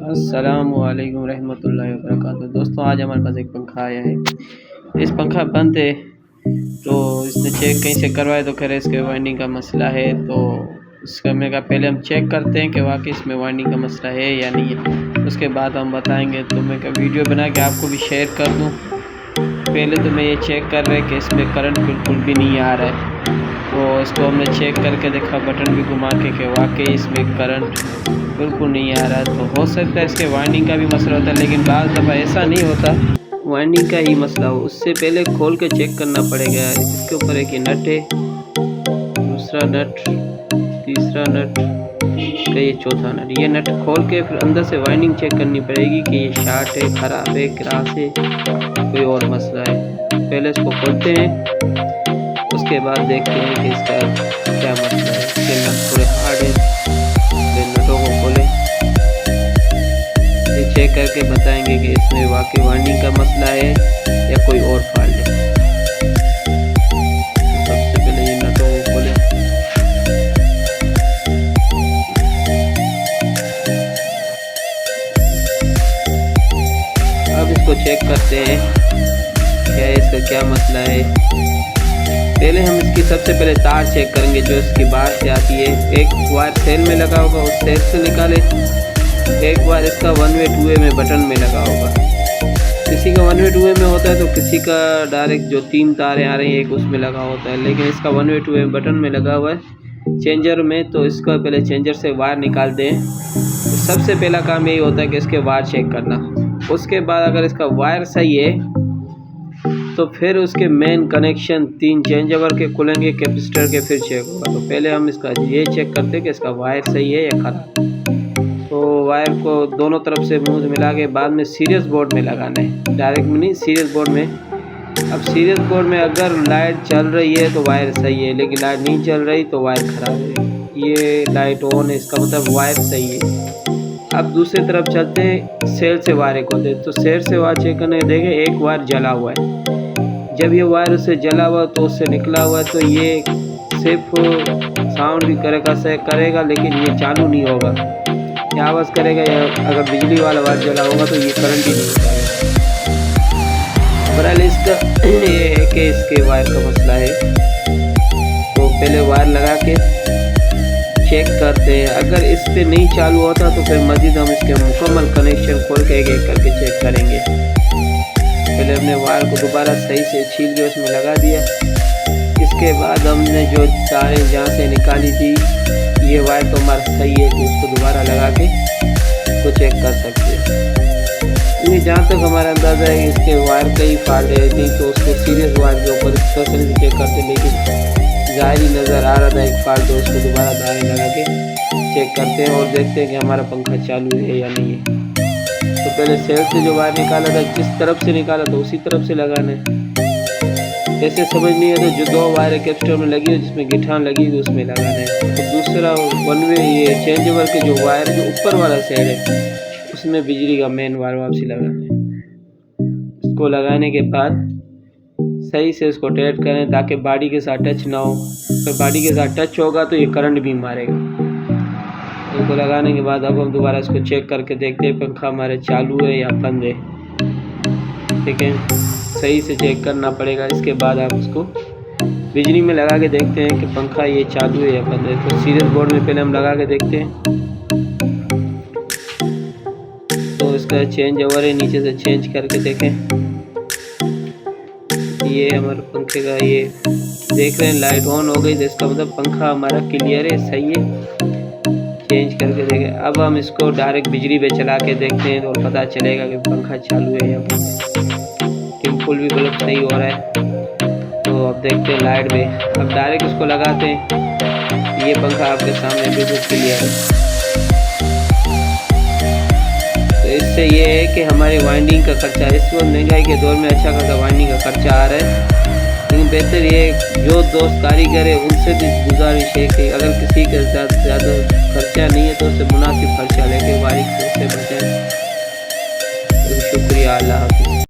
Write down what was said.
अस्सलामुअलैकुम रहमतुल्लाहि व बरकातुहू। दोस्तों, आज हमारे पास एक पंखा आया है। इस पंखा बंद है तो इसने चेक कहीं से करवाया तो कह रहे इसके वाइंडिंग का मसला है। तो इसका मैं कहा पहले हम चेक करते हैं कि वाकई इसमें वाइंडिंग का मसला है या नहीं है, उसके बाद हम बताएंगे। तो मैं कहा वीडियो बना के आपको भी शेयर कर दूँ। पहले तो मैं ये चेक कर रहा है कि इसमें करंट बिल्कुल भी नहीं आ रहा है। तो इसको हमने चेक करके देखा, बटन भी घुमा के कि वाकई इसमें करंट बिल्कुल नहीं आ रहा है। तो हो सकता है इसके वाइंडिंग का भी मसला होता है, लेकिन बाज़ दफ़ा ऐसा नहीं होता, वाइंडिंग का ही मसला हो। उससे पहले खोल के चेक करना पड़ेगा। इसके ऊपर एक नट है, दूसरा नट, तीसरा नट का ये चौथा नट। ये नट खोल के फिर अंदर से वाइंडिंग चेक करनी पड़ेगी कि ये शार्ट है, ख़राब है, क्रॉस है, कोई और मसला है। पहले इसको खोलते हैं, उसके बाद देखते हैं कि इसका क्या मसला है। इसके नट थोड़े हार्ड है, नटों को खोलें, ये चेक करके बताएंगे कि इसमें वाकई वाइंडिंग का मसला है या कोई और फॉल्ट है। तो सबसे पहले ये नटों को खोलें। अब इसको चेक करते हैं क्या इसका क्या मसला है। पहले हम इसकी सबसे पहले तार चेक करेंगे जो इसकी बाहर से आती है। एक वायर सेल में लगा होगा, उस सेल से निकाले। एक वायर इसका 1 वे 2 वे में बटन में लगा होगा। किसी का 1 वे 2 वे में होता है तो किसी का डायरेक्ट जो 3 तारें आ रही हैं एक उसमें लगा होता है, लेकिन इसका 1 वे 2 वे बटन में लगा हुआ है चेंजर में। तो इसका पहले चेंजर से वायर निकाल दें। तो सबसे पहला काम यही होता है कि इसके वायर चेक करना। उसके बाद अगर इसका वायर सही है तो फिर उसके मेन कनेक्शन 3 चेंज ओवर के खुलेंगे, कैपेसिटर के फिर चेक होगा। तो पहले हम इसका ये चेक करते हैं कि इसका वायर सही है या ख़राब। तो वायर को दोनों तरफ से मुंह मिला के बाद में सीरियस बोर्ड में लगाना है, डायरेक्ट में नहीं, सीरियस बोर्ड में। अब सीरियस बोर्ड में अगर लाइट चल रही है तो वायर सही है, लेकिन लाइट नहीं चल रही तो वायर ख़राब है। ये लाइट ऑन है, इसका मतलब वायर सही है। अब दूसरी तरफ चलते हैं, सेल से वायर खोलते हैं। तो सेल से वायर चेक करने देखें, एक वायर जला हुआ है। जब ये वायर उससे जला हुआ तो उससे निकला हुआ है, तो ये सिर्फ साउंड भी करेगा लेकिन ये चालू नहीं होगा, ये आवाज़ करेगा। या अगर बिजली वाला वायर जला होगा तो ये करंट ही नहीं उठाएगा। बहरहाल इसका ये है कि इसके वायर का मसला है। तो पहले वायर लगा के चेक करते हैं। अगर इस पर नहीं चालू होता तो फिर मज़ीद हम इसके मुकम्मल कनेक्शन खोल के एक एक करके चेक करेंगे। पहले हमने वायर को दोबारा सही से छील के उसमें लगा दिया। इसके बाद हमने जो तारें जहाँ से निकाली थी, ये वायर तो हमारा सही है, तो इसको दोबारा लगा के इसको चेक कर सकते हैं। क्योंकि जहाँ तक हमारा अंदाज़ा है इसके वायर का ही फॉल्ट है, नहीं तो उसको सीरियस वायर के ऊपर स्पेशली चेक करते, लेकिन ज़ाहिर ही नज़र आ रहा था एक फॉल्ट। तो उसको दोबारा तारें लगा के चेक करते हैं और देखते हैं कि हमारा पंखा चालू है या नहीं है। तो पहले सेल से जो वायर निकाला था, जिस तरफ से निकाला था उसी तरफ से लगाना है। ऐसे समझ नहीं है तो जो 2 वायर कैपेसिटर में लगी हो, जिसमें गिठान लगी हुई उसमें लगाना है। तो दूसरा 1 वे ये चेंज ओवर के जो वायर जो ऊपर वाला साइड है उसमें बिजली का मेन वायर वापसी लगाना है। इसको लगाने के बाद सही से इसको टाइट करें ताकि बॉडी के साथ टच ना हो। अगर बॉडी के साथ टच होगा तो ये करंट भी मारेगा। इसको लगाने के बाद अब हम दोबारा इसको चेक करके देखते हैं पंखा हमारे चालू है या बंद है। ठीक है, सही से चेक करना पड़ेगा। इसके बाद आप इसको बिजली में लगा के देखते हैं कि पंखा ये चालू है या बंद है। तो सीरियस बोर्ड में पहले हम लगा के देखते हैं। तो इसका चेंज ओवर है, नीचे से चेंज करके देखें। ये हमारे पंखे का ये देख रहे हैं, लाइट ऑन हो गई, तो इसका मतलब पंखा हमारा क्लियर है, सही है। चेंज करके देखें। अब हम इसको डायरेक्ट बिजली पे चला के देखते हैं तो पता चलेगा कि पंखा चालू है या बंद है। टिम्पल भी बल्ब सही हो रहा है। तो अब देखते हैं लाइट में। अब डायरेक्ट इसको लगाते हैं, ये पंखा आपके सामने बिल्कुल क्लियर है। तो इससे ये है कि हमारे वाइंडिंग का खर्चा, इस वक्त महंगाई के दौर में अच्छा खासा वाइंडिंग का खर्चा आ रहा है, लेकिन बेहतर ये जो दोस्त कारीगर है उनसे भी गुजारिश है कि अगर किसी के साथ ज़्यादा खर्चा नहीं है तो उससे मुनासिब खर्चा लेके वाइंडिंग से बचें। शुक्रिया, अल्लाह हाफ़िज़।